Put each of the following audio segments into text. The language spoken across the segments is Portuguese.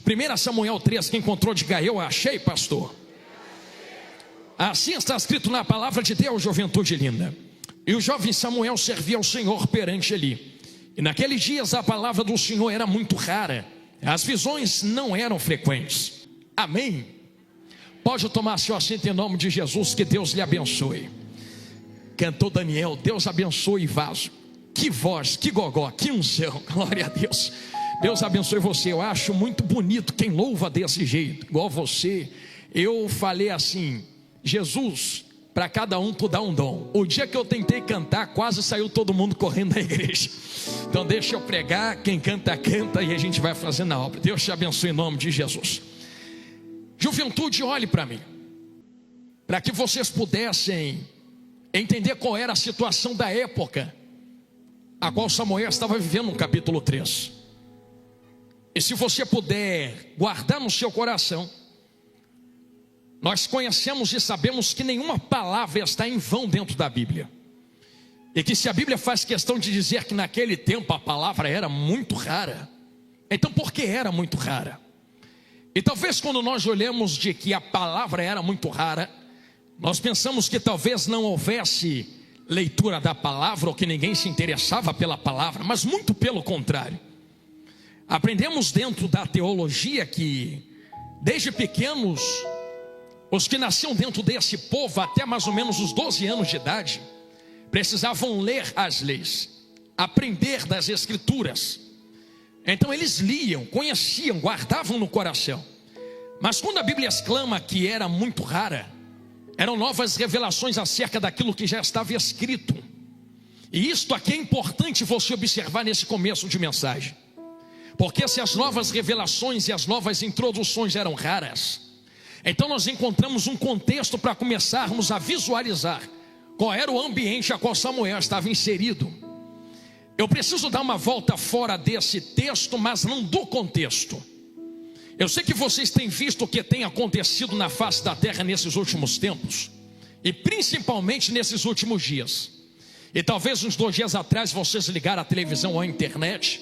1 Samuel 3, quem encontrou, diga eu achei, pastor. Assim está escrito na palavra de Deus, juventude linda. E o jovem Samuel servia ao Senhor perante Eli. E naqueles dias a palavra do Senhor era muito rara, as visões não eram frequentes. Amém? Pode tomar seu assento em nome de Jesus, que Deus lhe abençoe. Cantou Daniel, Deus abençoe vaso. Que voz, que gogó, que unção, glória a Deus. Deus abençoe você. Eu acho muito bonito quem louva desse jeito, igual você. Eu falei assim, Jesus, para cada um tu dá um dom. O dia que eu tentei cantar, quase saiu todo mundo correndo da igreja. Então deixa eu pregar, quem canta, canta, e a gente vai fazendo a obra. Deus te abençoe em nome de Jesus. Juventude, olhe para mim, para que vocês pudessem entender qual era a situação da época a qual Samuel estava vivendo no capítulo 3. E se você puder guardar no seu coração, nós conhecemos e sabemos que nenhuma palavra está em vão dentro da Bíblia. E que se a Bíblia faz questão de dizer que naquele tempo a palavra era muito rara, então por que era muito rara? E talvez quando nós olhamos de que a palavra era muito rara, nós pensamos que talvez não houvesse leitura da palavra, ou que ninguém se interessava pela palavra, mas muito pelo contrário. Aprendemos dentro da teologia que desde pequenos, os que nasciam dentro desse povo até mais ou menos os 12 anos de idade, precisavam ler as leis, aprender das escrituras. Então eles liam, conheciam, guardavam no coração. Mas quando a Bíblia exclama que era muito rara, eram novas revelações acerca daquilo que já estava escrito. E isto aqui é importante você observar nesse começo de mensagem, porque se as novas revelações e as novas introduções eram raras, então nós encontramos um contexto para começarmos a visualizar qual era o ambiente a qual Samuel estava inserido. Eu preciso dar uma volta fora desse texto, mas não do contexto. Eu sei que vocês têm visto o que tem acontecido na face da terra nesses últimos tempos, e principalmente nesses últimos dias. E talvez uns 2 dias atrás vocês ligaram a televisão ou a internet,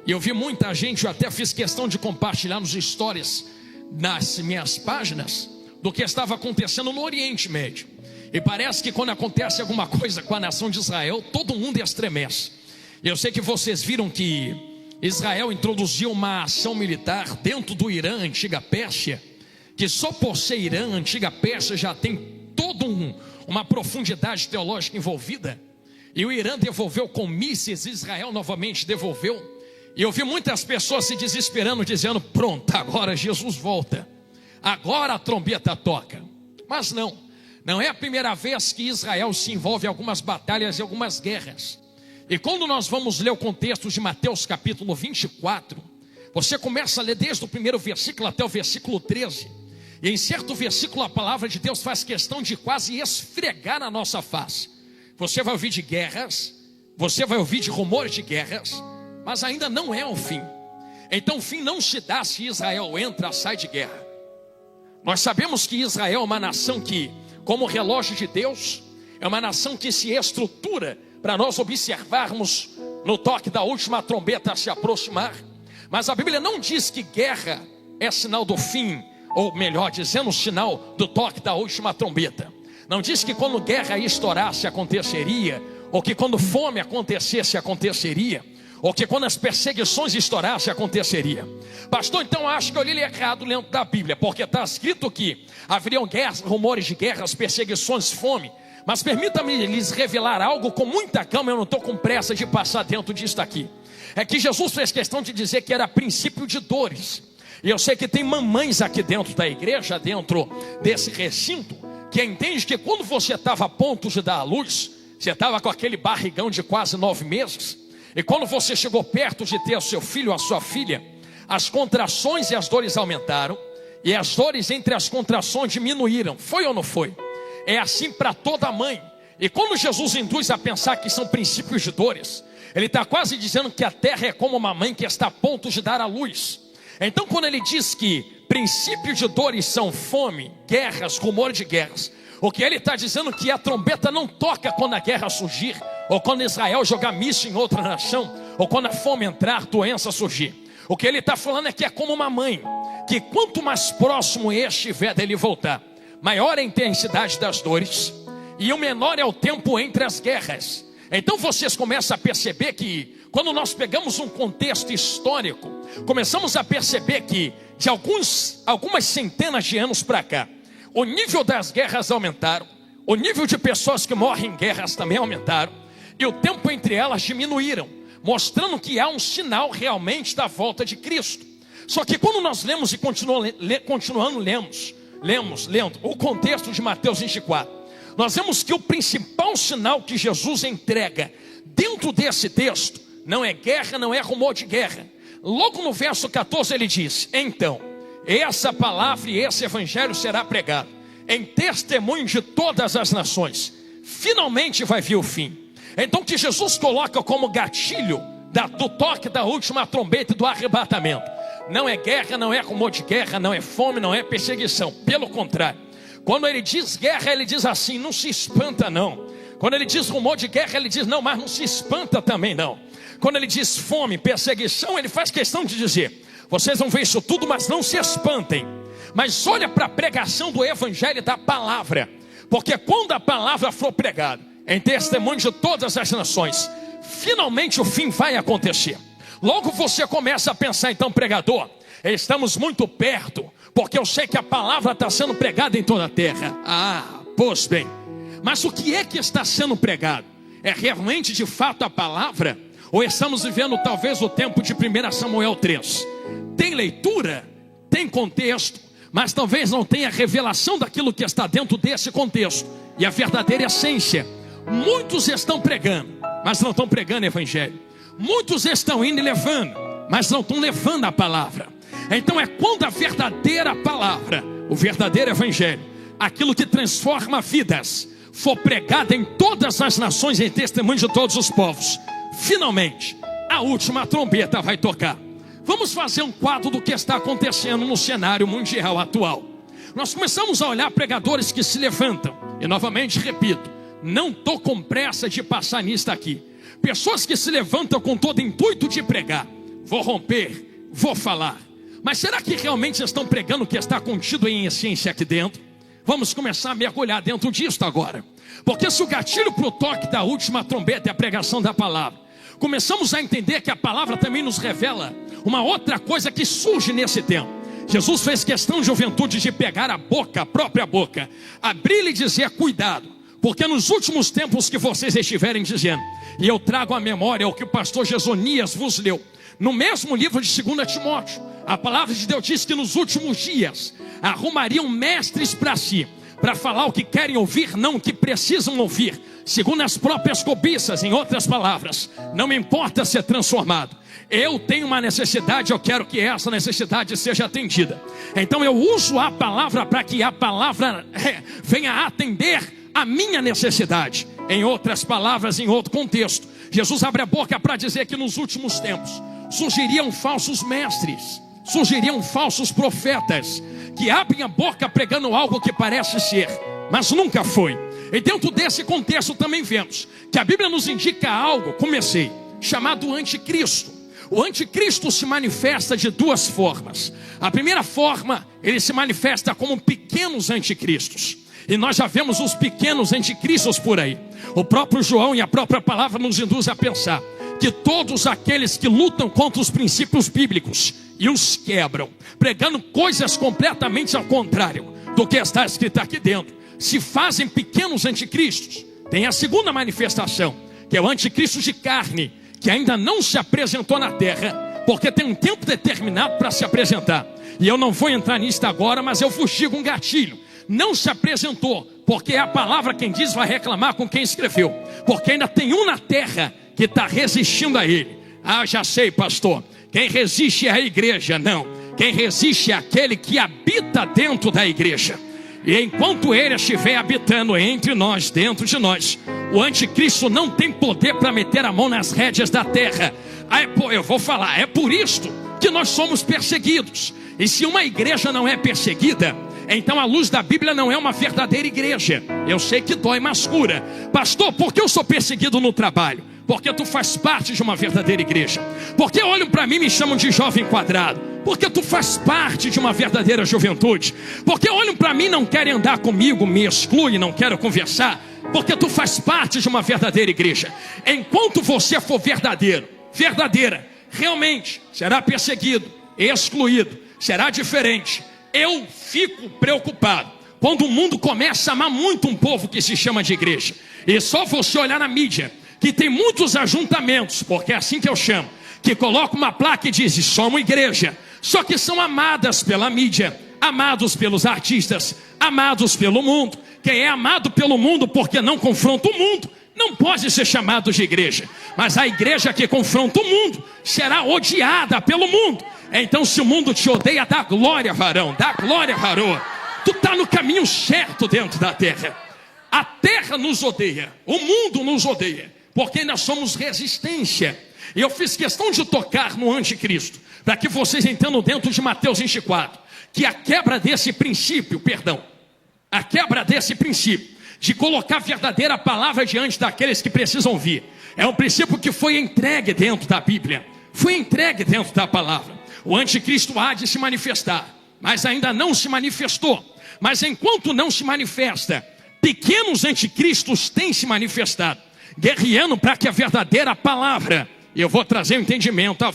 e eu vi muita gente, eu até fiz questão de compartilhar nos stories, nas minhas páginas, do que estava acontecendo no Oriente Médio. E parece que quando acontece alguma coisa com a nação de Israel, todo mundo estremece. E eu sei que vocês viram que Israel introduziu uma ação militar dentro do Irã, antiga Pérsia, que só por ser Irã, antiga Pérsia, já tem toda uma profundidade teológica envolvida. E o Irã devolveu com mísseis, Israel novamente devolveu. E eu vi muitas pessoas se desesperando, dizendo, pronto, agora Jesus volta, agora a trombeta toca. Mas não é a primeira vez que Israel se envolve em algumas batalhas e algumas guerras. E quando nós vamos ler o contexto de Mateus capítulo 24, você começa a ler desde o primeiro versículo até o versículo 13. E em certo versículo a palavra de Deus faz questão de quase esfregar na nossa face. Você vai ouvir de guerras, você vai ouvir de rumores de guerras, mas ainda não é o fim. Então o fim não se dá se Israel entra, sai de guerra. Nós sabemos que Israel é uma nação que, como relógio de Deus, é uma nação que se estrutura para nós observarmos no toque da última trombeta se aproximar. Mas a Bíblia não diz que guerra é sinal do fim, ou melhor dizendo, sinal do toque da última trombeta. Não diz que quando guerra estourasse aconteceria, ou que quando fome acontecesse aconteceria, ou que quando as perseguições estourassem aconteceria. Pastor, então acho que eu li errado dentro da Bíblia, porque está escrito que haveriam guerras, rumores de guerras, perseguições, fome. Mas permita-me lhes revelar algo com muita calma, eu não estou com pressa de passar dentro disso aqui. É que Jesus fez questão de dizer que era princípio de dores. E eu sei que tem mamães aqui dentro da igreja, dentro desse recinto, que entende que quando você estava a ponto de dar à luz, você estava com aquele barrigão de quase 9 meses, e quando você chegou perto de ter o seu filho ou a sua filha, as contrações e as dores aumentaram, e as dores entre as contrações diminuíram. Foi ou não foi? É assim para toda mãe. E quando Jesus induz a pensar que são princípios de dores, ele está quase dizendo que a terra é como uma mãe que está a ponto de dar à luz. Então quando ele diz que princípios de dores são fome, guerras, rumor de guerras, o que ele está dizendo é que a trombeta não toca quando a guerra surgir, ou quando Israel jogar míssil em outra nação, ou quando a fome entrar, doença surgir. O que ele está falando é que é como uma mãe que quanto mais próximo estiver dele voltar, maior é a intensidade das dores e o menor é o tempo entre as guerras. Então vocês começam a perceber que, quando nós pegamos um contexto histórico, começamos a perceber que de algumas centenas de anos para cá, o nível das guerras aumentaram, o nível de pessoas que morrem em guerras também aumentaram, e o tempo entre elas diminuíram, mostrando que há um sinal realmente da volta de Cristo. Só que quando nós lemos e continuando lendo o contexto de Mateus 24, nós vemos que o principal sinal que Jesus entrega dentro desse texto não é guerra, não é rumor de guerra. Logo no verso 14 ele diz: então, essa palavra e esse evangelho será pregado em testemunho de todas as nações. Finalmente vai vir o fim. Então, que Jesus coloca como gatilho do toque da última trombeta e do arrebatamento não é guerra, não é rumor de guerra, não é fome, não é perseguição. Pelo contrário, quando ele diz guerra, ele diz assim: não se espanta não. Quando ele diz rumor de guerra, ele diz: não, mas não se espanta também não. Quando ele diz fome, perseguição, ele faz questão de dizer: vocês vão ver isso tudo, mas não se espantem. Mas olha para a pregação do evangelho e da palavra, porque quando a palavra for pregada em testemunho de todas as nações, finalmente o fim vai acontecer. Logo você começa a pensar: então, pregador, estamos muito perto, porque eu sei que a palavra está sendo pregada em toda a terra. Ah, pois bem, mas o que é que está sendo pregado? É realmente de fato a palavra? Ou estamos vivendo talvez o tempo de 1 Samuel 3? Tem leitura, tem contexto, mas talvez não tenha revelação daquilo que está dentro desse contexto e a verdadeira essência. Muitos estão pregando, mas não estão pregando evangelho. Muitos estão indo e levando, mas não estão levando a palavra. Então é quando a verdadeira palavra, o verdadeiro evangelho, aquilo que transforma vidas, for pregada em todas as nações, em testemunho de todos os povos, finalmente a última trombeta vai tocar. Vamos fazer um quadro do que está acontecendo no cenário mundial atual. Nós começamos a olhar pregadores que se levantam, e novamente repito, não estou com pressa de passar nisso aqui. Pessoas que se levantam com todo intuito de pregar: vou romper, vou falar. Mas será que realmente estão pregando o que está contido em essência aqui dentro? Vamos começar a mergulhar dentro disso agora. Porque se o gatilho para o toque da última trombeta é a pregação da palavra, começamos a entender que a palavra também nos revela uma outra coisa que surge nesse tempo. Jesus fez questão de juventude de pegar a própria boca, abrir e dizer: cuidado, porque nos últimos tempos que vocês estiverem dizendo, e eu trago à memória o que o pastor Gesonias vos leu, no mesmo livro de 2 Timóteo, a palavra de Deus diz que nos últimos dias arrumariam mestres para si, para falar o que querem ouvir, não o que precisam ouvir, segundo as próprias cobiças. Em outras palavras, não me importa ser transformado, eu tenho uma necessidade, eu quero que essa necessidade seja atendida. Então eu uso a palavra para que a palavra venha atender a minha necessidade. Em outras palavras, em outro contexto, Jesus abre a boca para dizer que nos últimos tempos surgiriam falsos mestres, surgiriam falsos profetas, que abrem a boca pregando algo que parece ser, mas nunca foi. E dentro desse contexto também vemos que a Bíblia nos indica algo, chamado anticristo. O anticristo se manifesta de duas formas. A primeira forma, ele se manifesta como pequenos anticristos. E nós já vemos os pequenos anticristos por aí. O próprio João e a própria palavra nos induz a pensar que todos aqueles que lutam contra os princípios bíblicos e os quebram, pregando coisas completamente ao contrário do que está escrito aqui dentro, se fazem pequenos anticristos. Tem a segunda manifestação, que é o anticristo de carne, que ainda não se apresentou na terra, porque tem um tempo determinado para se apresentar. E eu não vou entrar nisso agora, mas eu fugigo um gatilho. Não se apresentou, porque é a palavra quem diz, vai reclamar com quem escreveu, porque ainda tem um na terra que está resistindo a ele. Ah, já sei, pastor, quem resiste é a igreja. Não, quem resiste é aquele que habita dentro da igreja. E enquanto ele estiver habitando entre nós, dentro de nós, o anticristo não tem poder para meter a mão nas rédeas da terra. Eu vou falar, é por isto que nós somos perseguidos. E se uma igreja não é perseguida, então a luz da Bíblia não é uma verdadeira igreja. Eu sei que dói, mas cura. Pastor, por que eu sou perseguido no trabalho? Porque tu faz parte de uma verdadeira igreja. Porque olham para mim e me chamam de jovem quadrado? Porque tu faz parte de uma verdadeira juventude. Porque olham para mim, não querem andar comigo, me excluem, não querem conversar. Porque tu faz parte de uma verdadeira igreja. Enquanto você for verdadeira, realmente será perseguido, excluído, será diferente. Eu fico preocupado quando o mundo começa a amar muito um povo que se chama de igreja. E só você olhar na mídia, que tem muitos ajuntamentos, porque é assim que eu chamo, que coloca uma placa e diz: somos igreja. Só que são amadas pela mídia, amados pelos artistas, amados pelo mundo. Quem é amado pelo mundo porque não confronta o mundo, não pode ser chamado de igreja. Mas a igreja que confronta o mundo será odiada pelo mundo. Então, se o mundo te odeia, dá glória, varão, dá glória, varoa. Tu está no caminho certo dentro da terra. A terra nos odeia, o mundo nos odeia, porque nós somos resistência. E eu fiz questão de tocar no anticristo, para que vocês entendam dentro de Mateus 24, que a quebra desse princípio, a quebra desse princípio, de colocar a verdadeira palavra diante daqueles que precisam ouvir, é um princípio que foi entregue dentro da Bíblia, foi entregue dentro da palavra. O anticristo há de se manifestar, mas ainda não se manifestou. Mas enquanto não se manifesta, pequenos anticristos têm se manifestado, guerreando para que a verdadeira palavra, e eu vou trazer o entendimento ao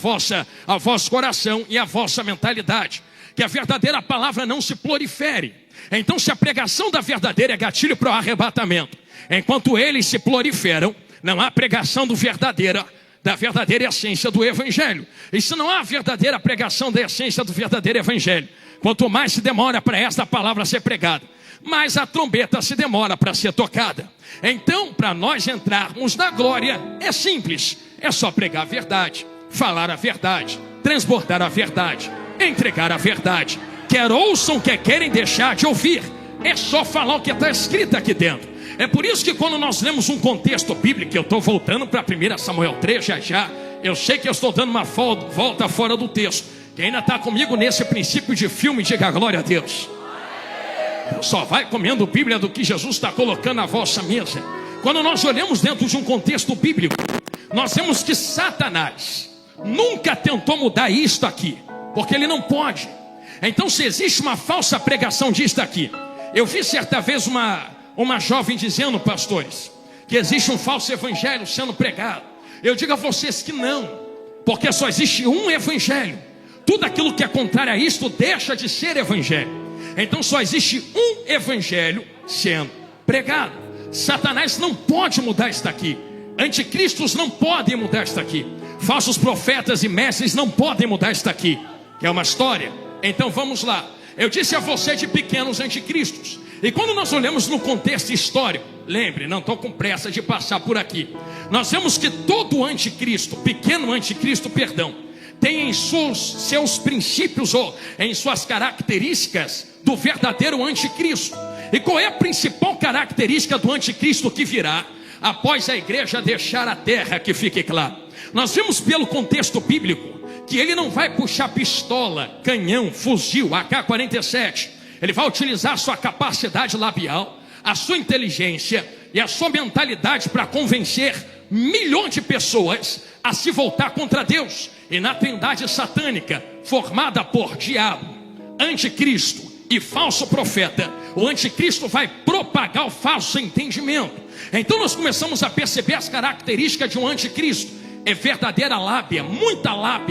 vosso coração e à vossa mentalidade, que a verdadeira palavra não se prolifere. Então, se a pregação da verdadeira é gatilho para o arrebatamento, enquanto eles se proliferam, não há pregação da verdadeira essência do evangelho. E se não há verdadeira pregação da essência do verdadeiro evangelho, quanto mais se demora para esta palavra ser pregada, mais a trombeta se demora para ser tocada. Então, para nós entrarmos na glória, é simples. É só pregar a verdade, falar a verdade, transbordar a verdade, entregar a verdade. Quer ouçam, quer querem deixar de ouvir. É só falar o que está escrito aqui dentro. É por isso que quando nós lemos um contexto bíblico, eu estou voltando para 1 Samuel 3 já. Eu sei que eu estou dando uma volta fora do texto. Quem ainda está comigo nesse princípio de filme, diga glória a Deus. Só vai comendo Bíblia do que Jesus está colocando na vossa mesa. Quando nós olhamos dentro de um contexto bíblico, nós vemos que Satanás nunca tentou mudar isto aqui, porque ele não pode. Então, se existe uma falsa pregação disto aqui, eu vi certa vez uma jovem dizendo, pastores, que existe um falso evangelho sendo pregado. Eu digo a vocês que não, porque só existe um evangelho. Tudo aquilo que é contrário a isto deixa de ser evangelho. Então só existe um evangelho sendo pregado. Satanás não pode mudar isso daqui. Anticristos não podem mudar isso daqui. Falsos profetas e mestres não podem mudar isso daqui. Que é uma história. Então vamos lá. Eu disse a você de pequenos anticristos. E quando nós olhamos no contexto histórico, lembre, não estou com pressa de passar por aqui. Nós vemos que todo anticristo, pequeno anticristo, tem em seus princípios ou em suas características do verdadeiro anticristo. E qual é a principal característica do anticristo que virá após a igreja deixar a terra? Que fique claro, nós vimos pelo contexto bíblico que ele não vai puxar pistola, canhão, fuzil, AK-47. Ele vai utilizar a sua capacidade labial, a sua inteligência e a sua mentalidade para convencer milhões de pessoas a se voltar contra Deus. E na trindade satânica, formada por diabo, anticristo e falso profeta, o anticristo vai propagar o falso entendimento. Então nós começamos a perceber as características de um anticristo. É verdadeira lábia,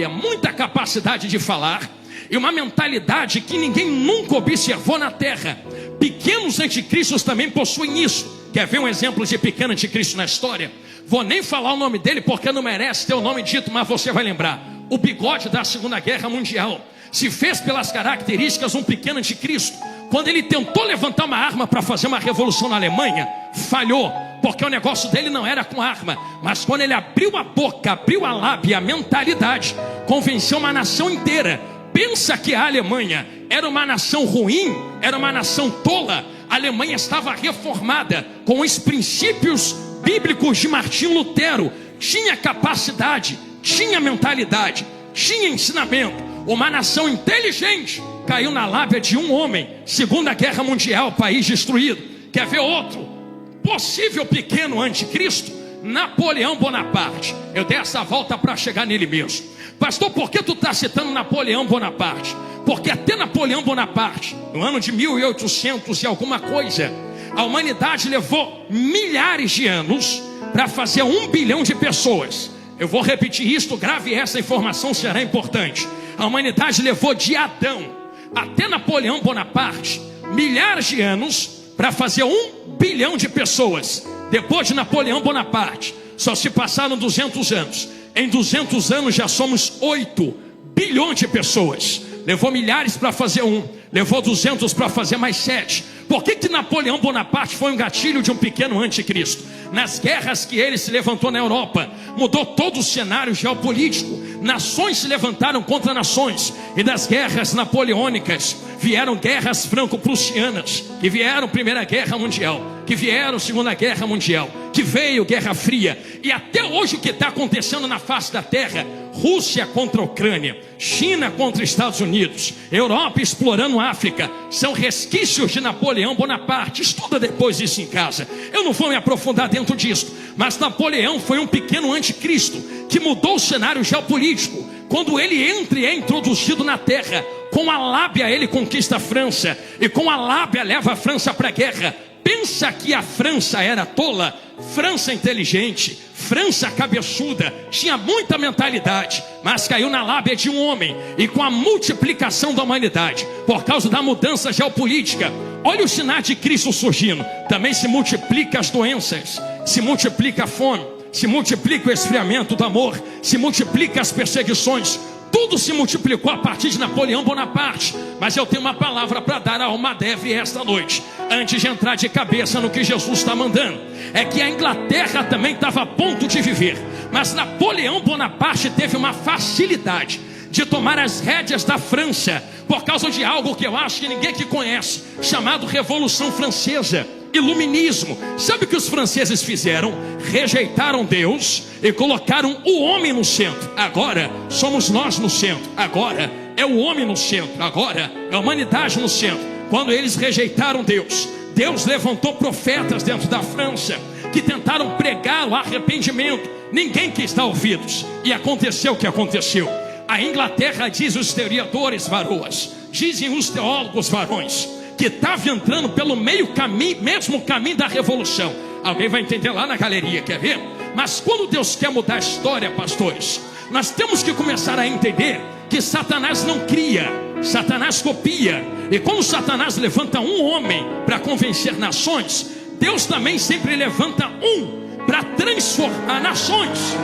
muita capacidade de falar, e uma mentalidade que ninguém nunca observou na terra. Pequenos anticristos também possuem isso. Quer ver um exemplo de pequeno anticristo na história? Vou nem falar o nome dele porque não merece ter o nome dito, mas você vai lembrar. O bigode da Segunda Guerra Mundial se fez pelas características um pequeno anticristo. Quando ele tentou levantar uma arma para fazer uma revolução na Alemanha, falhou, porque o negócio dele não era com arma. Mas quando ele abriu a boca, abriu a lábia, a mentalidade, convenceu uma nação inteira. Pensa que a Alemanha era uma nação ruim, era uma nação tola. A Alemanha estava reformada com os princípios bíblicos de Martinho Lutero. Tinha capacidade, tinha mentalidade, tinha ensinamento. Uma nação inteligente caiu na lábia de um homem. Segunda Guerra Mundial, país destruído. Quer ver outro possível pequeno anticristo? Napoleão Bonaparte. Eu dei essa volta para chegar nele mesmo. Pastor, por que tu está citando Napoleão Bonaparte? Porque até Napoleão Bonaparte, no ano de 1800 e alguma coisa, a humanidade levou milhares de anos para fazer 1 bilhão de pessoas. Eu vou repetir isto, grave essa informação, será importante. A humanidade levou de Adão até Napoleão Bonaparte milhares de anos para fazer 1 bilhão de pessoas. Depois de Napoleão Bonaparte, só se passaram 200 anos. Em 200 anos já somos 8 bilhões de pessoas. Levou milhares para fazer 1, levou 200 para fazer mais 7. Por que Napoleão Bonaparte foi um gatilho de um pequeno anticristo? Nas guerras que ele se levantou na Europa, mudou todo o cenário geopolítico. Nações se levantaram contra nações. E das guerras napoleônicas vieram guerras franco-prussianas, que vieram Primeira Guerra Mundial, que vieram Segunda Guerra Mundial, que veio Guerra Fria. E até hoje o que está acontecendo na face da terra, Rússia contra a Ucrânia, China contra Estados Unidos, Europa explorando a África, são resquícios de Napoleão Bonaparte. Estuda depois isso em casa. Eu não vou me aprofundar dentro disso, mas Napoleão foi um pequeno anticristo que mudou o cenário geopolítico. Quando ele entra e é introduzido na terra, com a lábia ele conquista a França, e com a lábia leva a França para a guerra. Pensa que a França era tola, França inteligente, França cabeçuda, tinha muita mentalidade, mas caiu na lábia de um homem. E com a multiplicação da humanidade, por causa da mudança geopolítica, olha o sinal de Cristo surgindo. Também se multiplica as doenças, se multiplica a fome, se multiplica o esfriamento do amor, se multiplica as perseguições. Tudo se multiplicou a partir de Napoleão Bonaparte. Mas eu tenho uma palavra para dar a alma deve esta noite, antes de entrar de cabeça no que Jesus está mandando. É que a Inglaterra também estava a ponto de viver, mas Napoleão Bonaparte teve uma facilidade de tomar as rédeas da França, por causa de algo que eu acho que ninguém que conhece, chamado Revolução Francesa, Iluminismo. Sabe o que os franceses fizeram? Rejeitaram Deus e colocaram o homem no centro. Agora somos nós no centro, agora é o homem no centro, agora é a humanidade no centro. Quando eles rejeitaram Deus, Deus levantou profetas dentro da França que tentaram pregar o arrependimento. Ninguém quis dar ouvidos, e aconteceu o que aconteceu. A Inglaterra, diz os historiadores varoas, dizem os teólogos varões, que estava entrando pelo mesmo caminho da revolução. Alguém vai entender lá na galeria, quer ver? Mas quando Deus quer mudar a história, pastores, nós temos que começar a entender que Satanás não cria, Satanás copia. E quando Satanás levanta um homem para convencer nações, Deus também sempre levanta um para transformar nações.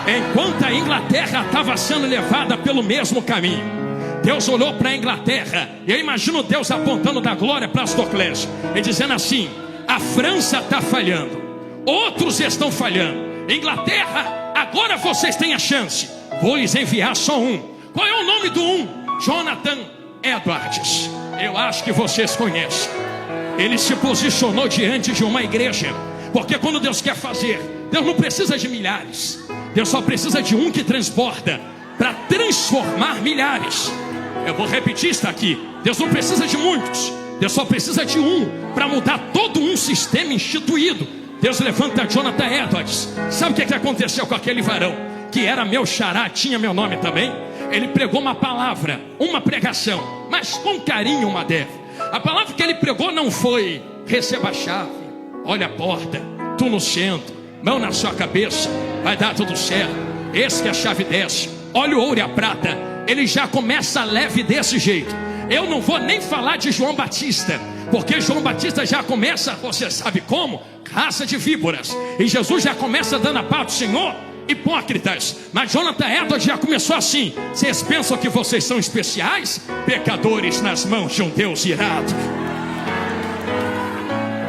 Enquanto a Inglaterra estava sendo levada pelo mesmo caminho, Deus olhou para a Inglaterra, e eu imagino Deus apontando da glória para Astoclésio e dizendo assim: a França está falhando, outros estão falhando. Inglaterra, agora vocês têm a chance, vou lhes enviar só um. Qual é o nome do um? Jonathan Edwards. Eu acho que vocês conhecem. Ele se posicionou diante de uma igreja, porque quando Deus quer fazer, Deus não precisa de milhares, Deus só precisa de um que transporta para transformar milhares. Eu vou repetir isso aqui. Deus não precisa de muitos, Deus só precisa de um para mudar todo um sistema instituído. Deus levanta Jonathan Edwards. Sabe o que aconteceu com aquele varão que era meu xará, tinha meu nome também? Ele pregou uma palavra, uma pregação, mas com carinho uma deve. A palavra que ele pregou não foi: receba a chave, olha a porta, tu no centro, mão na sua cabeça, vai dar tudo certo, esse que a chave desce, olha o ouro e a prata. Ele já começa leve desse jeito. Eu não vou nem falar de João Batista, porque João Batista já começa, você sabe como? Raça de víboras. E Jesus já começa dando a paz do Senhor, hipócritas. Mas Jonathan Edwards já começou assim: vocês pensam que vocês são especiais? Pecadores nas mãos de um Deus irado.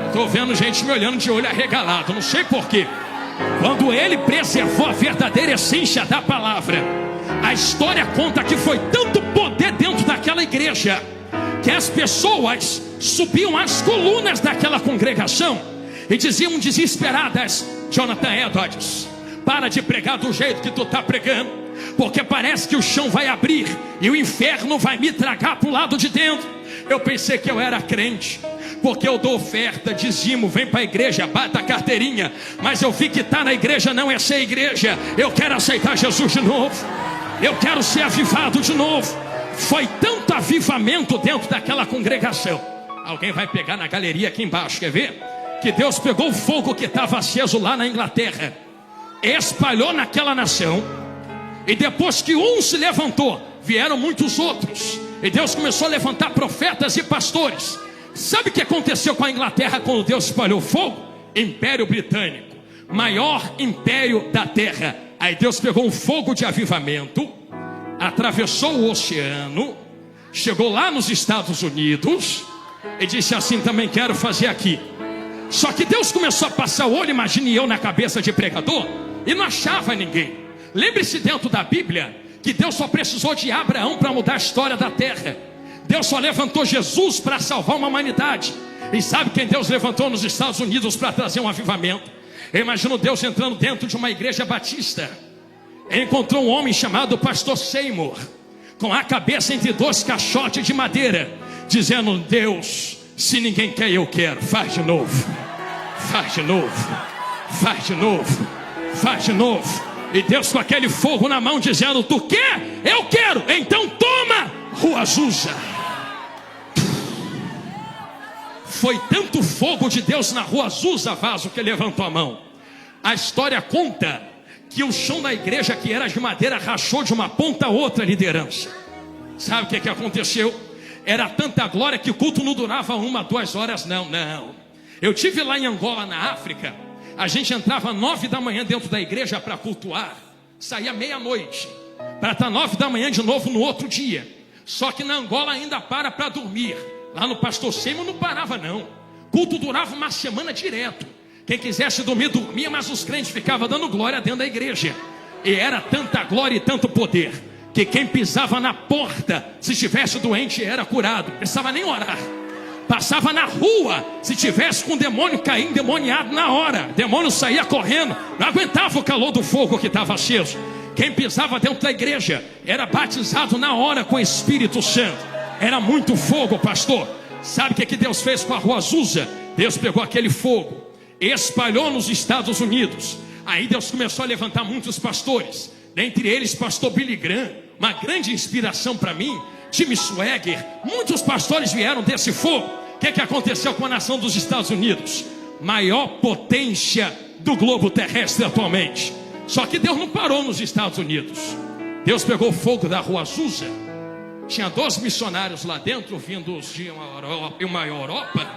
Estou vendo gente me olhando de olho arregalado, não sei porquê. Quando ele preservou a verdadeira essência da palavra, a história conta que foi tanto poder dentro daquela igreja, que as pessoas subiam as colunas daquela congregação e diziam desesperadas: Jonathan Edwards, para de pregar do jeito que tu está pregando, porque parece que o chão vai abrir e o inferno vai me tragar para o lado de dentro. Eu pensei que eu era crente, porque eu dou oferta, dizimo, vem para a igreja, bata a carteirinha. Mas eu vi que estar na igreja não é ser igreja. Eu quero aceitar Jesus de novo. Eu quero ser avivado de novo. Foi tanto avivamento dentro daquela congregação. Alguém vai pegar na galeria aqui embaixo, quer ver? Que Deus pegou o fogo que estava aceso lá na Inglaterra, espalhou naquela nação. E depois que um se levantou, vieram muitos outros. E Deus começou a levantar profetas e pastores. Sabe o que aconteceu com a Inglaterra quando Deus espalhou fogo? Império Britânico, maior império da terra. Aí Deus pegou um fogo de avivamento, atravessou o oceano, chegou lá nos Estados Unidos e disse assim: também quero fazer aqui. Só que Deus começou a passar o olho, imagine eu na cabeça de pregador, e não achava ninguém. Lembre-se dentro da Bíblia que Deus só precisou de Abraão para mudar a história da terra. Deus só levantou Jesus para salvar uma humanidade. E sabe quem Deus levantou nos Estados Unidos para trazer um avivamento? Eu imagino Deus entrando dentro de uma igreja batista. Encontrou um homem chamado Pastor Seymour, com a cabeça entre dois caixotes de madeira, dizendo: Deus, se ninguém quer, eu quero. Faz de novo, faz de novo, faz de novo, faz de novo. E Deus com aquele fogo na mão dizendo: tu quer? Eu quero. Então toma, Rua Azusa. Foi tanto fogo de Deus na Rua Azusa, vaso, que levantou a mão. A história conta que o chão da igreja, que era de madeira, rachou de uma ponta a outra a liderança. Sabe o que aconteceu? Era tanta glória que o culto não durava 1, 2 horas, não. Eu tive lá em Angola, na África. A gente entrava 9 da manhã dentro da igreja para cultuar, saía meia-noite, para estar 9 da manhã de novo no outro dia. Só que na Angola ainda para dormir. Lá no Pastor Seymour não parava não. Culto durava uma semana direto. Quem quisesse dormir, dormia, mas os crentes ficavam dando glória dentro da igreja. E era tanta glória e tanto poder, que quem pisava na porta, se estivesse doente, era curado. Não precisava nem orar. Passava na rua, se tivesse com o demônio, caía endemoniado na hora. O demônio saía correndo, não aguentava o calor do fogo que estava aceso. Quem pisava dentro da igreja era batizado na hora com o Espírito Santo. Era muito fogo, pastor. Sabe o que Deus fez com a Rua Azusa? Deus pegou aquele fogo, espalhou nos Estados Unidos. Aí Deus começou a levantar muitos pastores, dentre eles pastor Billy Graham, uma grande inspiração para mim. Tim Swagger, muitos pastores vieram desse fogo. O que aconteceu com a nação dos Estados Unidos? Maior potência do globo terrestre atualmente. Só que Deus não parou nos Estados Unidos. Deus pegou o fogo da Rua Azusa. Tinha 2 missionários lá dentro, vindos de uma Europa.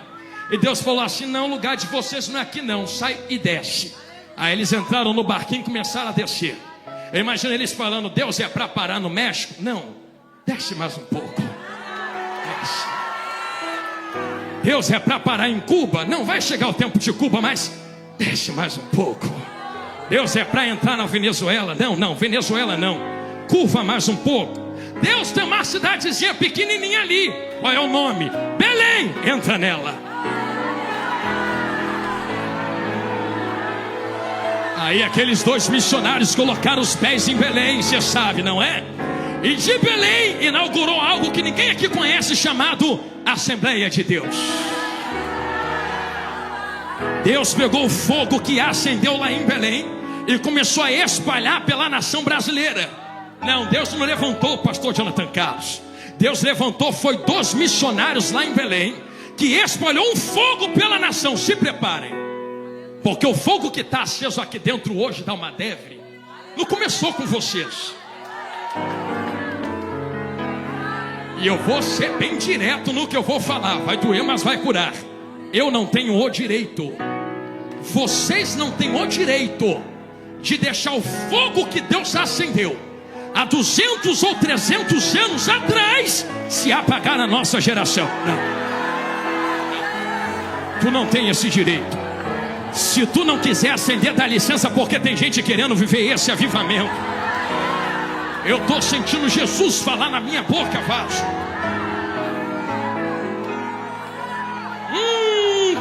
E Deus falou assim: não, o lugar de vocês não é aqui não, sai e desce. Aí eles entraram no barquinho e começaram a descer. Eu imagino eles falando: Deus, é para parar no México? Não, desce mais um pouco. Desce. Deus, é para parar em Cuba? Não, vai chegar o tempo de Cuba, mas desce mais um pouco. Deus, é para entrar na Venezuela? Não, Venezuela não, curva mais um pouco. Deus, tem uma cidadezinha pequenininha ali, qual é o nome? Belém, entra nela. Aí aqueles 2 missionários colocaram os pés em Belém, você sabe, não é? E de Belém inaugurou algo que ninguém aqui conhece, chamado Assembleia de Deus. Deus pegou o fogo que acendeu lá em Belém e começou a espalhar pela nação brasileira. Não, Deus não levantou o pastor Jonathan Carlos. Deus levantou, foi 2 missionários lá em Belém, que espalhou um fogo pela nação. Se preparem, porque o fogo que está aceso aqui dentro hoje da Almadevre não começou com vocês. E eu vou ser bem direto no que eu vou falar. Vai doer, mas vai curar. Eu não tenho o direito, vocês não têm o direito de deixar o fogo que Deus acendeu há 200 ou 300 anos atrás se apagar na nossa geração. Não. Tu não tem esse direito. Se tu não quiser acender, dá licença, porque tem gente querendo viver esse avivamento. Eu estou sentindo Jesus falar na minha boca, vaso.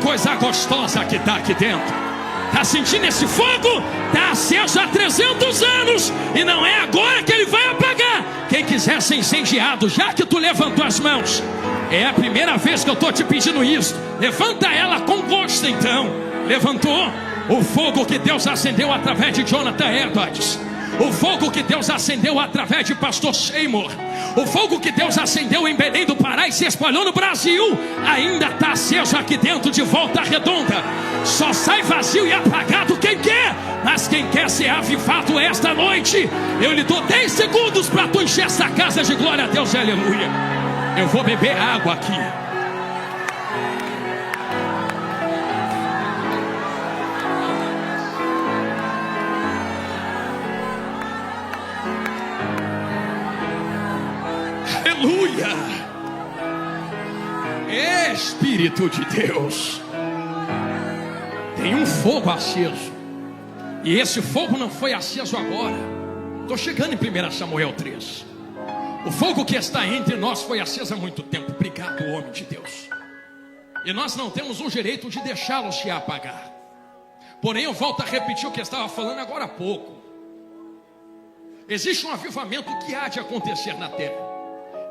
Coisa gostosa que está aqui dentro. Está sentindo esse fogo? Está aceso há 300 anos. E não é agora que ele vai apagar. Quem quiser ser incendiado, já que tu levantou as mãos, é a primeira vez que eu estou te pedindo isso. Levanta ela com gosto então. Levantou? O fogo que Deus acendeu através de Jonathan Edwards. O fogo que Deus acendeu através de pastor Seymour, o fogo que Deus acendeu em Belém do Pará e se espalhou no Brasil, ainda está aceso aqui dentro de Volta Redonda. Só sai vazio e apagado quem quer, mas quem quer ser avivado esta noite, eu lhe dou 10 segundos para tu encher essa casa de glória a Deus e aleluia. Eu vou beber água aqui. Aleluia. Espírito de Deus, tem um fogo aceso, e esse fogo não foi aceso agora. Estou chegando em 1 Samuel 3. O fogo que está entre nós foi aceso há muito tempo. Obrigado, homem de Deus. E nós não temos o direito de deixá-lo se apagar. Porém, eu volto a repetir o que eu estava falando agora há pouco. Existe um avivamento que há de acontecer na terra.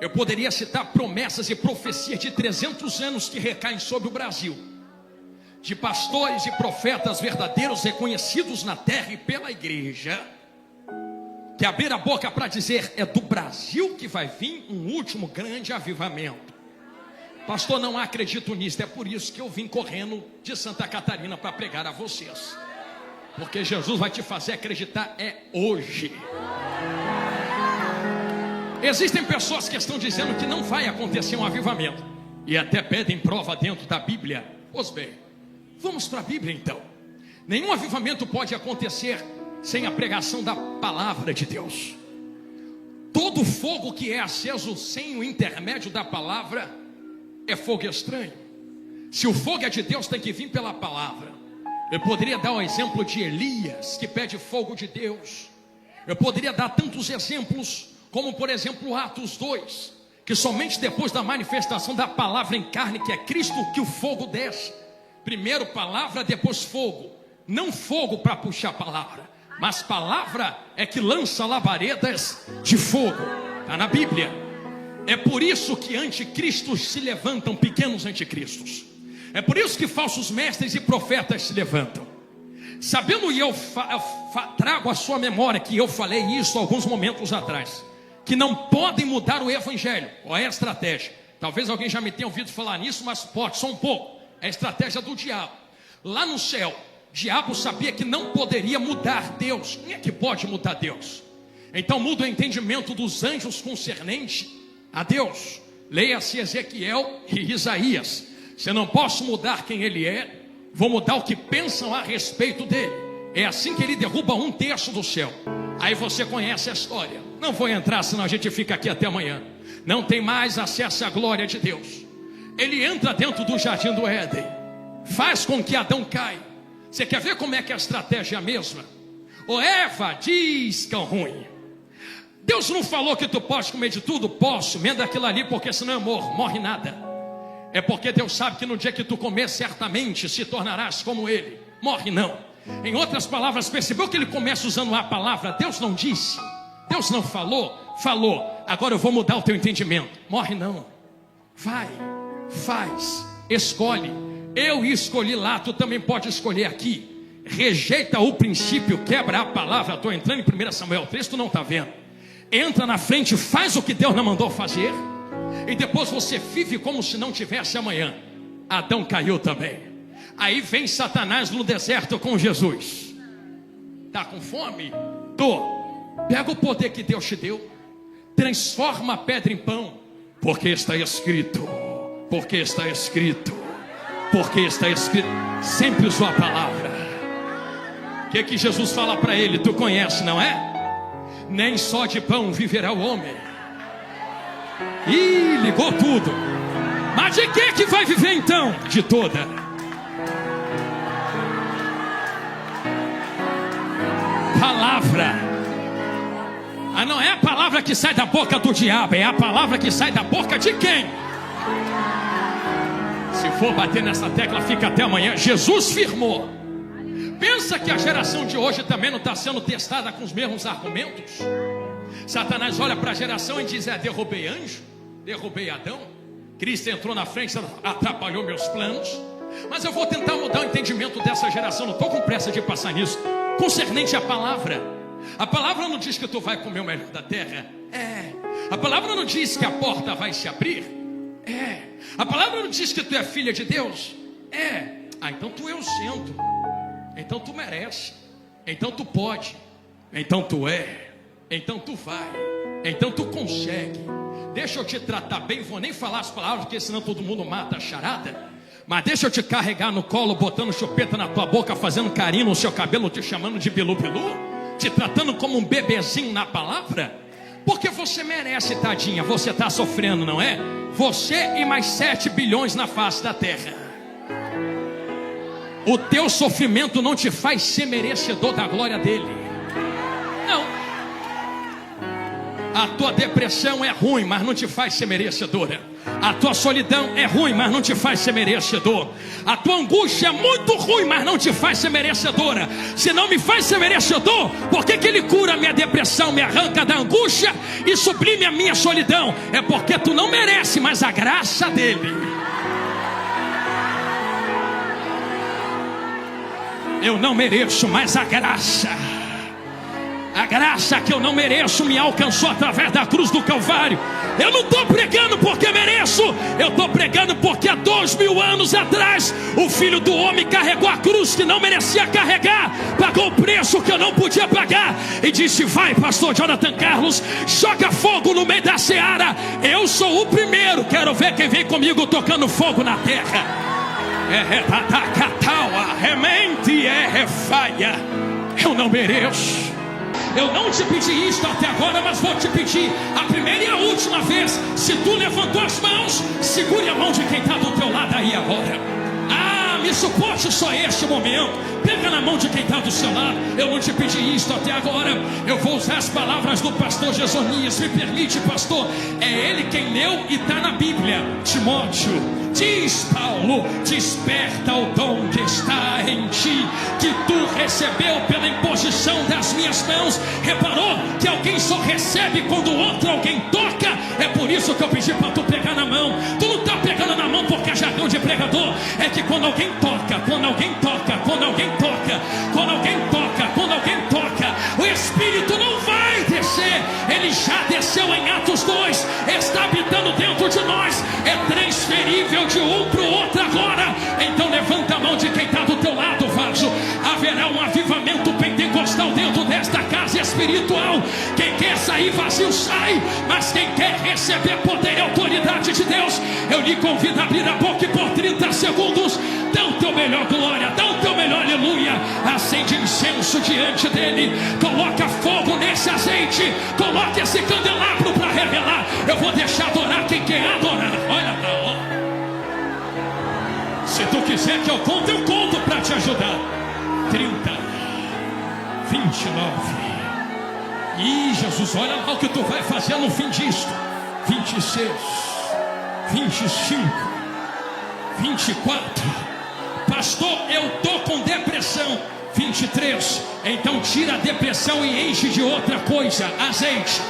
Eu poderia citar promessas e profecias de 300 anos que recaem sobre o Brasil, de pastores e profetas verdadeiros reconhecidos na terra e pela igreja, que abriram a boca para dizer: é do Brasil que vai vir um último grande avivamento. Pastor, não acredito nisso. É por isso que eu vim correndo de Santa Catarina para pregar a vocês, porque Jesus vai te fazer acreditar hoje. Existem pessoas que estão dizendo que não vai acontecer um avivamento, e até pedem prova dentro da Bíblia. Pois bem, vamos para a Bíblia então. Nenhum avivamento pode acontecer sem a pregação da palavra de Deus. Todo fogo que é aceso sem o intermédio da palavra é fogo estranho. Se o fogo é de Deus, tem que vir pela palavra. Eu poderia dar o exemplo de Elias, que pede fogo de Deus. Eu poderia dar tantos exemplos, como por exemplo Atos 2, que somente depois da manifestação da palavra em carne, que é Cristo, que o fogo desce. Primeiro palavra, depois fogo. Não fogo para puxar a palavra, mas palavra é que lança labaredas de fogo. Está na Bíblia. É por isso que anticristos se levantam, pequenos anticristos. É por isso que falsos mestres e profetas se levantam. Sabendo, e eu trago à sua memória que eu falei isso alguns momentos atrás, que não podem mudar o evangelho. Qual é a estratégia? Talvez alguém já me tenha ouvido falar nisso, mas pode, só um pouco. É a estratégia do diabo. Lá no céu, diabo sabia que não poderia mudar Deus. Quem é que pode mudar Deus? Então muda o entendimento dos anjos concernente a Deus. Leia-se Ezequiel e Isaías. Se eu não posso mudar quem ele é, vou mudar o que pensam a respeito dele. É assim que ele derruba 1/3 do céu. Aí você conhece a história. Não vou entrar, senão a gente fica aqui até amanhã. Não tem mais acesso à glória de Deus. Ele entra dentro do jardim do Éden, faz com que Adão caia. Você quer ver como é que a estratégia é a mesma? Ô Eva, diz que é ruim. Deus não falou que tu pode comer de tudo? Posso, menos aquilo ali, porque senão eu morro. Morre nada. É porque Deus sabe que no dia que tu comer, certamente se tornarás como ele. Morre não. Em outras palavras, percebeu que ele começa usando a palavra: Deus não disse, Deus não falou, falou. Agora eu vou mudar o teu entendimento. Morre não. Vai, faz, escolhe. Eu escolhi lá, tu também pode escolher aqui. Rejeita o princípio, quebra a palavra. Estou entrando em 1 Samuel 3, tu não está vendo. Entra na frente, faz o que Deus não mandou fazer, e depois você vive como se não tivesse amanhã. Adão caiu também. Aí vem Satanás no deserto com Jesus. Está com fome? Tô. Pega o poder que Deus te deu, transforma a pedra em pão, porque está escrito, porque está escrito, porque está escrito. Sempre usou a palavra. O que Jesus fala para ele? Tu conhece, não é? Nem só de pão viverá o homem. Ih, ligou tudo. Mas de que vai viver então? De toda. Palavra. Ah, não é a palavra que sai da boca do diabo, é a palavra que sai da boca de quem? Se for bater nessa tecla, fica até amanhã. Jesus firmou. Pensa que a geração de hoje também não está sendo testada com os mesmos argumentos? Satanás olha para a geração e diz: derrubei anjo, derrubei Adão, Cristo entrou na frente, atrapalhou meus planos. Mas eu vou tentar mudar o entendimento dessa geração. Não estou com pressa de passar nisso. Concernente à palavra, A palavra não diz que tu vai comer o melhor da terra. A palavra não diz que a porta vai se abrir. A palavra não diz que tu é filha de Deus. Então tu é o centro. Então tu merece. Então tu pode. Então tu é. Então tu vai. Então tu consegue. Deixa eu te tratar bem. Vou nem falar as palavras, porque senão todo mundo mata a charada. Mas deixa eu te carregar no colo, botando chupeta na tua boca, fazendo carinho no seu cabelo, te chamando de bilu-bilu, te tratando como um bebezinho na palavra. Porque você merece, tadinha. Você está sofrendo, não é? Você e mais 7 bilhões na face da terra. O teu sofrimento não te faz ser merecedor da glória dele. Não. A tua depressão é ruim, mas não te faz ser merecedora. A tua solidão é ruim, mas não te faz ser merecedor. A tua angústia é muito ruim, mas não te faz ser merecedora. Se não me faz ser merecedor, por que ele cura a minha depressão, me arranca da angústia e sublime a minha solidão? É porque tu não merece, mas a graça dele. Eu não mereço, mas a graça que eu não mereço me alcançou através da cruz do Calvário. Eu não estou pregando porque mereço, eu estou pregando porque há 2000 anos atrás o Filho do Homem carregou a cruz que não merecia carregar, pagou o preço que eu não podia pagar e disse: vai, pastor Jonathan Carlos, joga fogo no meio da seara. Eu sou o primeiro, quero ver quem vem comigo tocando fogo na terra. Eu não mereço. Eu não te pedi isto até agora, mas vou te pedir a primeira e a última vez. Se tu levantou as mãos, segure a mão de quem está do teu lado aí agora. Me suporte só este momento. Pega na mão de quem está do seu lado. Eu não te pedi isto até agora. Eu vou usar as palavras do pastor Gesonias. Me permite, pastor. É ele quem leu e está na Bíblia. Timóteo, diz Paulo: desperta o dom que está em ti, que tu recebeu pela imposição das minhas mãos. Reparou que alguém só recebe quando outro alguém toca? É por isso que eu pedi para tu pegar na mão. Tu não está pegando na mão porque é jargão de pregador. É que quando alguém toca, quando alguém toca, quando alguém toca, quando alguém toca, quando alguém toca, o Espírito não vai descer. Ele já desceu em Atos 2, está habitando dentro de nós. É transferível de um para o outro agora. Então levanta a mão de quem está do teu lado, vaso. Haverá um avivamento pentecostal dentro desta casa espiritual. Quem quer sair vazio sai, mas quem quer receber poder e autoridade de Deus, eu lhe convido a abrir a boca e por 30 segundos dá o teu melhor glória, dá o teu melhor aleluia. Acende incenso diante dele, coloca fogo nesse azeite, coloca esse candelabro para revelar. Eu vou deixar adorar quem quer adorar. Olha lá, ó. Se tu quiser que eu conto para te ajudar. 30, 29. Ih, Jesus, olha lá o que tu vai fazer no fim disto. 26, 25, 24. Pastor, eu tô com depressão. 23. Então tira a depressão e enche de outra coisa. Azeite.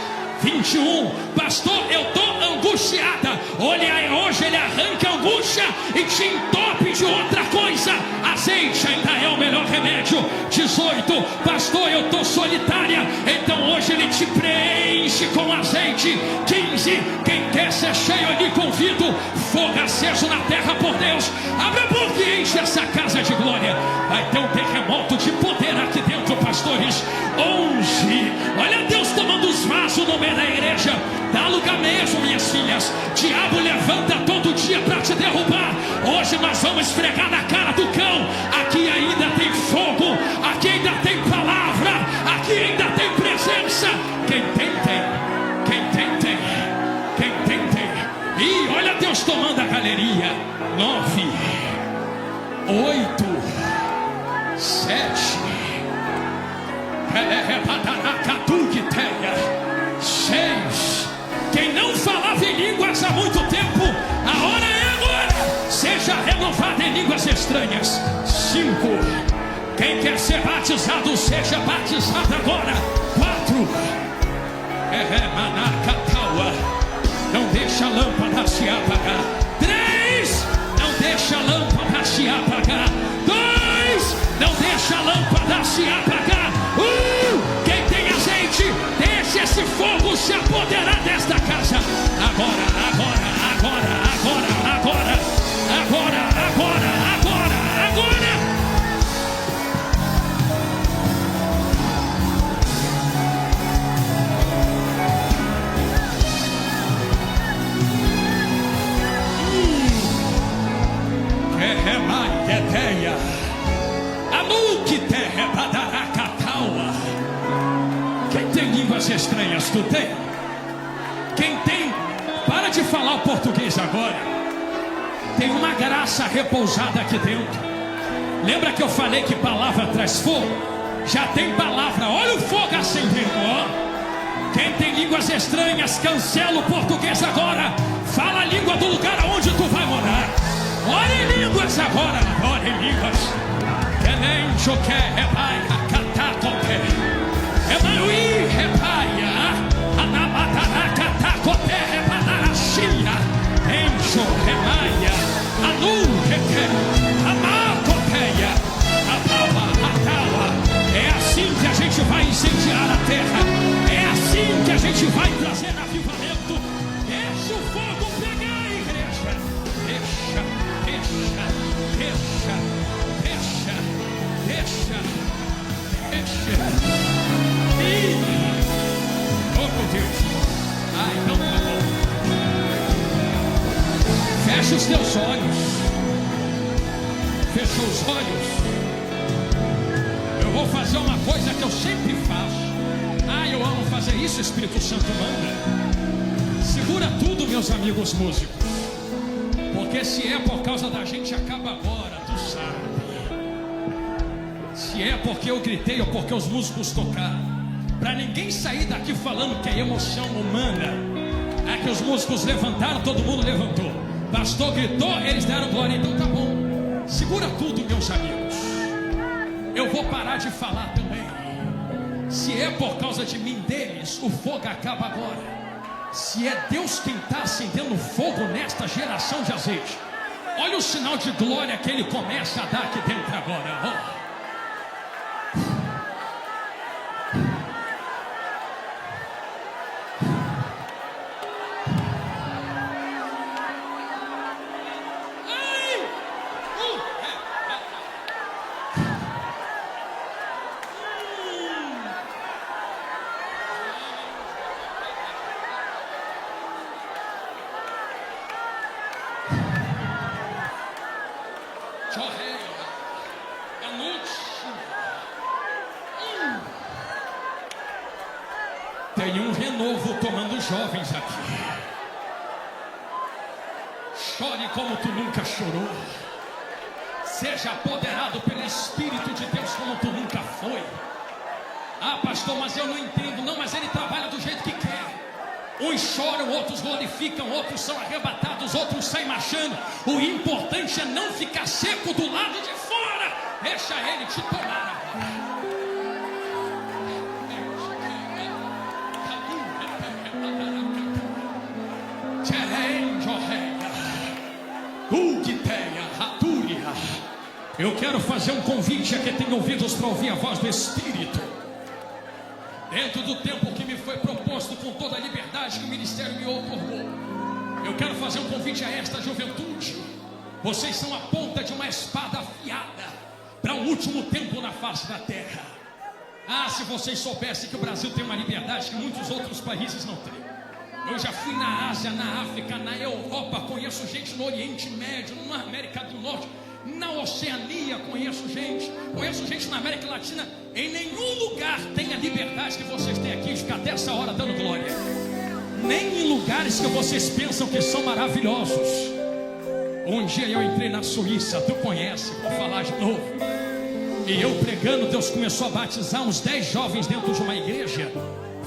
21. Pastor, eu tô angustiada. Olha aí, hoje ele arranca a angústia e te entope de outra coisa. Azeite ainda é o melhor remédio. 18. Pastor, eu tô solitária. Então hoje ele te preenche com azeite. 15. Quem quer ser cheio, eu lhe convido. Fogo aceso na terra por Deus. Abre a boca e enche essa casa de glória. Vai ter um terremoto de poder aqui dentro, pastores. 11. Olha Deus tomando os vasos no meio da igreja. Dá lugar mesmo, minhas filhas. Diabo levanta todo dia para te derrubar. Hoje nós vamos esfregar na cara do cão. Aqui ainda tem fogo, aqui ainda tem palavra, aqui ainda tem presença. Quem tem, tem. Quem tem, tem. Quem tem, tem. E olha Deus tomando a galeria. 9, 8, 7. 6. Quem não falava em línguas há muito tempo, a hora é agora. Seja renovado em línguas estranhas. 5. Quem quer ser batizado, seja batizado agora. 4. Não deixa a lâmpada se apagar. 3. Não deixa a lâmpada se apagar. 2. Não deixa a lâmpada se apagar. Quem tem a línguas estranhas? Tu tem? Quem tem, para de falar o português agora. Tem uma graça repousada aqui dentro. Lembra que eu falei que palavra traz fogo? Já tem palavra, olha o fogo acendendo, ó. Quem tem línguas estranhas, cancela o português agora. Fala a língua do lugar aonde tu vai morar. Ora em línguas agora, ora em línguas. Quem choquer, rebai, catacote. Emaui, rebaia. Anabataracacote, rebanaraxia. Encho, rebaia. Anu, reque. Amacoteia. Apava, atawa. É assim que a gente vai incendiar a terra. É assim que a gente vai trazer avivamento. Deixa o fogo pegar, igreja. Deixa, deixa, deixa, deixa, deixa, deixa. Oh, meu Deus. Ai, não, tá bom. Fecha os teus olhos. Fecha os olhos. Eu vou fazer uma coisa que eu sempre faço. Ah, eu amo fazer isso, Espírito Santo manda. Segura tudo, meus amigos músicos. Porque se é por causa da gente, acaba agora, tu sabe. Se é porque eu gritei ou porque os músicos tocaram, para ninguém sair daqui falando que é emoção humana. É que os músicos levantaram, todo mundo levantou. Pastor gritou, eles deram glória, então tá bom. Segura tudo, meus amigos. Eu vou parar de falar também. Se é por causa de mim, deles, o fogo acaba agora. Se é Deus quem está acendendo fogo nesta geração de azeite, olha o sinal de glória que Ele começa a dar aqui dentro agora. Oh. Tem um renovo tomando jovens aqui. Chore como tu nunca chorou. Seja apoderado pelo Espírito de Deus como tu nunca foi. Ah, pastor, mas eu não entendo. Não, mas Ele trabalha do jeito que quer. Uns choram, outros glorificam, outros são arrebatados, outros saem marchando. O importante é não ficar seco do lado de fora. Deixa Ele te tomar agora. Eu quero fazer um convite a quem tem ouvidos para ouvir a voz do Espírito. Dentro do tempo que me foi proposto, com toda a liberdade que o ministério me otorgou, eu quero fazer um convite a esta juventude. Vocês são a ponta de uma espada afiada para um último tempo na face da terra. Ah, se vocês soubessem que o Brasil tem uma liberdade que muitos outros países não têm. Eu já fui na Ásia, na África, na Europa, conheço gente no Oriente Médio, na América do Norte, na Oceania, conheço gente na América Latina. Em nenhum lugar tem a liberdade que vocês têm aqui de ficar até essa hora dando glória. Nem em lugares que vocês pensam que são maravilhosos. Um dia eu entrei na Suíça, tu conhece, vou falar de novo. E eu pregando, Deus começou a batizar uns 10 jovens dentro de uma igreja,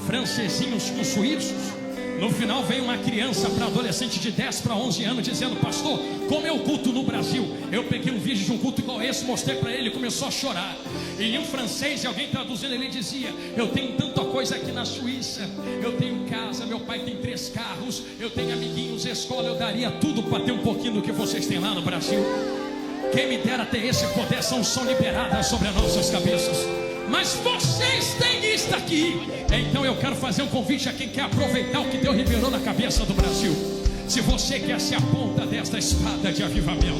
francesinhos com suíços. No final veio uma criança para adolescente de 10 para 11 anos dizendo: pastor, como é o culto no Brasil? Eu peguei um vídeo de um culto igual esse, mostrei para ele, começou a chorar. E em francês, e alguém traduzindo, ele dizia: eu tenho tanta coisa aqui na Suíça. Eu tenho casa, meu pai tem 3 carros, eu tenho amiguinhos, escola. Eu daria tudo para ter um pouquinho do que vocês têm lá no Brasil. Quem me dera ter esse poder, são liberadas sobre as nossas cabeças. Mas vocês têm isso aqui. Então eu quero fazer um convite a quem quer aproveitar o que Deus liberou na cabeça do Brasil. Se você quer ser a ponta desta espada de avivamento,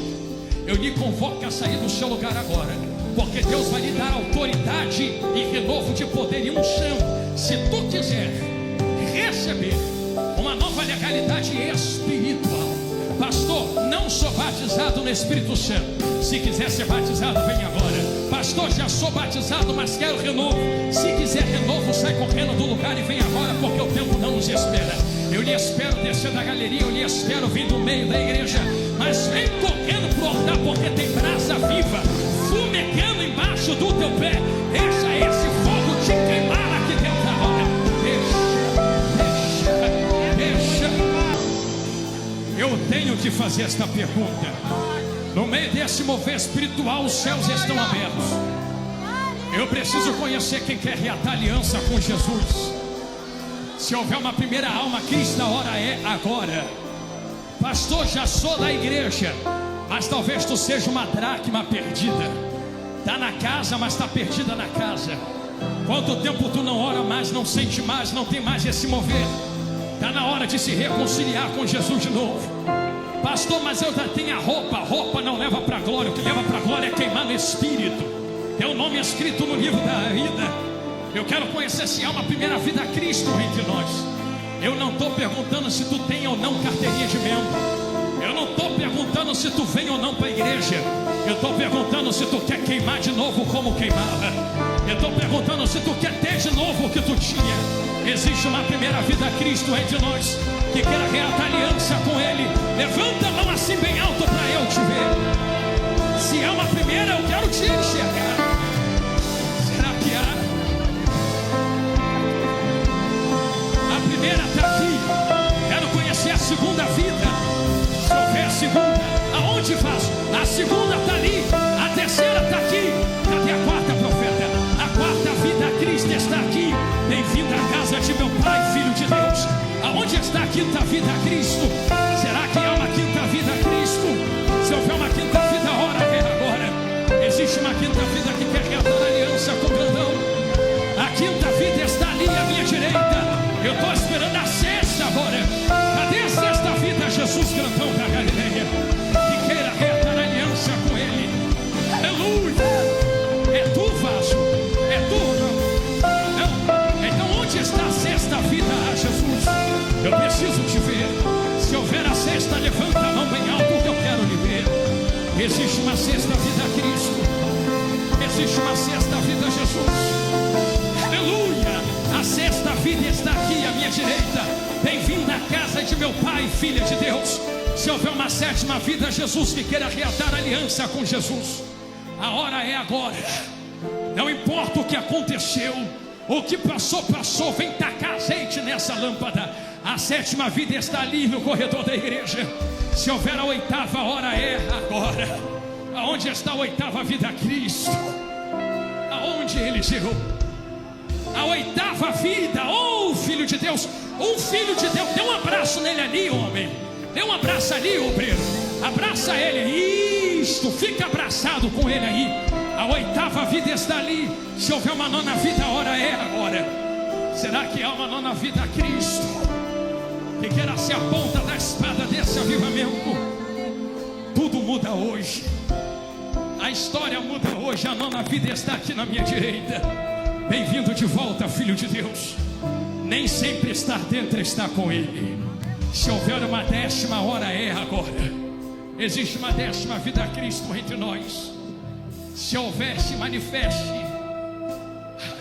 eu lhe convoco a sair do seu lugar agora, porque Deus vai lhe dar autoridade e renovo de poder e unção. Se tu quiser receber uma nova legalidade espiritual, pastor, não só vai batizado no Espírito Santo. Se quiser ser batizado, vem agora. Pastor, já sou batizado, mas quero renovo. Se quiser renovo, sai correndo do lugar e vem agora, porque o tempo não nos espera. Eu lhe espero descer da galeria, eu lhe espero vir do meio da igreja, mas vem correndo pro altar, porque tem brasa viva fumegando embaixo do teu pé. Deixa esse fogo te queimar aqui dentro agora. Deixa. Eu tenho que fazer esta pergunta. No meio desse mover espiritual, os céus estão abertos. Eu preciso conhecer quem quer reatar aliança com Jesus. Se houver uma primeira alma cristã, a hora é agora. Pastor, já sou da igreja, mas talvez tu seja uma dracma perdida. Está na casa, mas está perdida na casa. Quanto tempo tu não ora mais, não sente mais, não tem mais esse mover? Está na hora de se reconciliar com Jesus de novo. Pastor, mas eu já tenho a roupa não leva para a glória. O que leva para a glória é queimar no Espírito. Tem o nome escrito no livro da vida. Eu quero conhecer se há uma primeira vida a Cristo entre nós. Eu não estou perguntando se tu tem ou não carteirinha de membro. Eu não estou perguntando se tu vem ou não para a igreja. Eu estou perguntando se tu quer queimar de novo como queimava. Eu estou perguntando se tu quer ter de novo o que tu tinha. Existe uma primeira vida a Cristo entre nós, que queira reatar aliança com Ele. Levanta a mão assim bem alto para eu te ver. Se há uma primeira, eu quero te enxergar. Será que há? A primeira está aqui. Quero conhecer a segunda vida. Se houver a segunda, aonde faço? A segunda está ali. A terceira está aqui. Cadê a quarta, profeta? A quarta vida a Cristo está aqui. Bem-vindo à casa de meu Pai, Filho de Deus. Aonde está a quinta vida a Cristo? Será que há uma quinta vida a Cristo? Se houver uma quinta vida, a hora é agora. Existe uma quinta vida que quer reatar aliança com o grandão. A quinta vida está ali à minha direita. Eu estou esperando a sexta agora. Cadê a sexta vida? Jesus, grandão da Galileia, que queira reatar aliança com Ele. Aleluia. É tu, vaso. É tu, não. Então onde está a sexta vida a Jesus? Eu preciso te ver. Se houver a sexta, levanta a mão bem alto que eu quero lhe ver. Existe uma sexta vida a Cristo. Existe uma sexta vida a Jesus. Aleluia. A sexta vida está aqui à minha direita. Bem-vindo à casa de meu Pai, Filha de Deus. Se houver uma sétima vida a Jesus, que queira reatar aliança com Jesus, a hora é agora. Não importa o que aconteceu, o que passou, passou. Vem tacar azeite nessa lâmpada. A sétima vida está ali no corredor da igreja. Se houver a oitava, hora é agora. Aonde está a oitava vida a Cristo? Aonde ele gerou? A oitava vida, oh Filho de Deus. Um Filho de Deus, dê um abraço nele ali, homem. Dê um abraço ali, obreiro. Abraça ele, isto, fica abraçado com ele aí. A oitava vida está ali. Se houver uma nona vida, a hora é agora. Será que há uma nona vida a Cristo? Que queira ser a ponta da espada desse avivamento. Tudo muda hoje. A história muda hoje. A nona vida está aqui na minha direita. Bem-vindo de volta, Filho de Deus. Nem sempre estar dentro está com Ele. Se houver uma décima, hora é agora. Existe uma décima vida a Cristo entre nós. Se houver, se manifeste.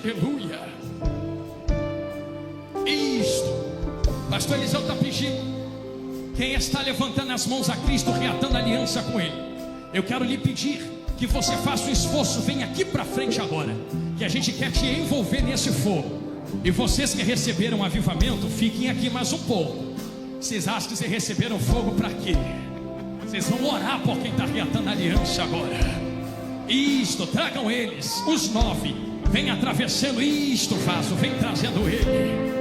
Aleluia. Isto. Pastor Eliseu está pedindo. Quem está levantando as mãos a Cristo, reatando aliança com Ele, eu quero lhe pedir que você faça o esforço. Vem aqui para frente agora, que a gente quer te envolver nesse fogo. E vocês que receberam avivamento, fiquem aqui mais um pouco. Vocês acham que vocês receberam fogo para quê? Vocês vão orar por quem está reatando aliança agora. Isto, tragam eles, os 9. Vem atravessando isto, vaso, vem trazendo ele.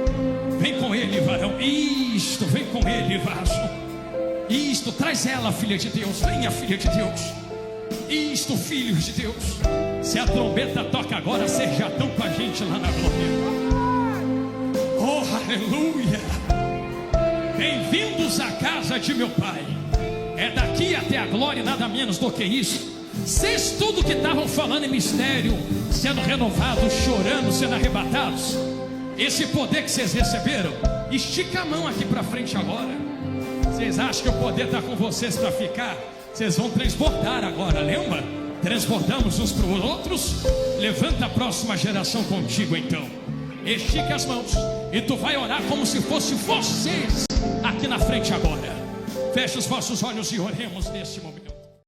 Vem com ele, varão. Isto, vem com ele, vaso. Isto, traz ela, filha de Deus. Venha, filha de Deus. Isto, filhos de Deus. Se a trombeta toca agora, vocês já estão com a gente lá na glória. Oh, aleluia. Bem-vindos à casa de meu Pai. É daqui até a glória, nada menos do que isso. Vocês tudo que estavam falando em mistério, sendo renovados, chorando, sendo arrebatados, esse poder que vocês receberam, estica a mão aqui para frente agora. Vocês acham que o poder está com vocês para ficar? Vocês vão transbordar agora, lembra? Transbordamos uns para os outros. Levanta a próxima geração contigo então. Estique as mãos e tu vai orar como se fosse vocês aqui na frente agora. Feche os vossos olhos e oremos nesse momento.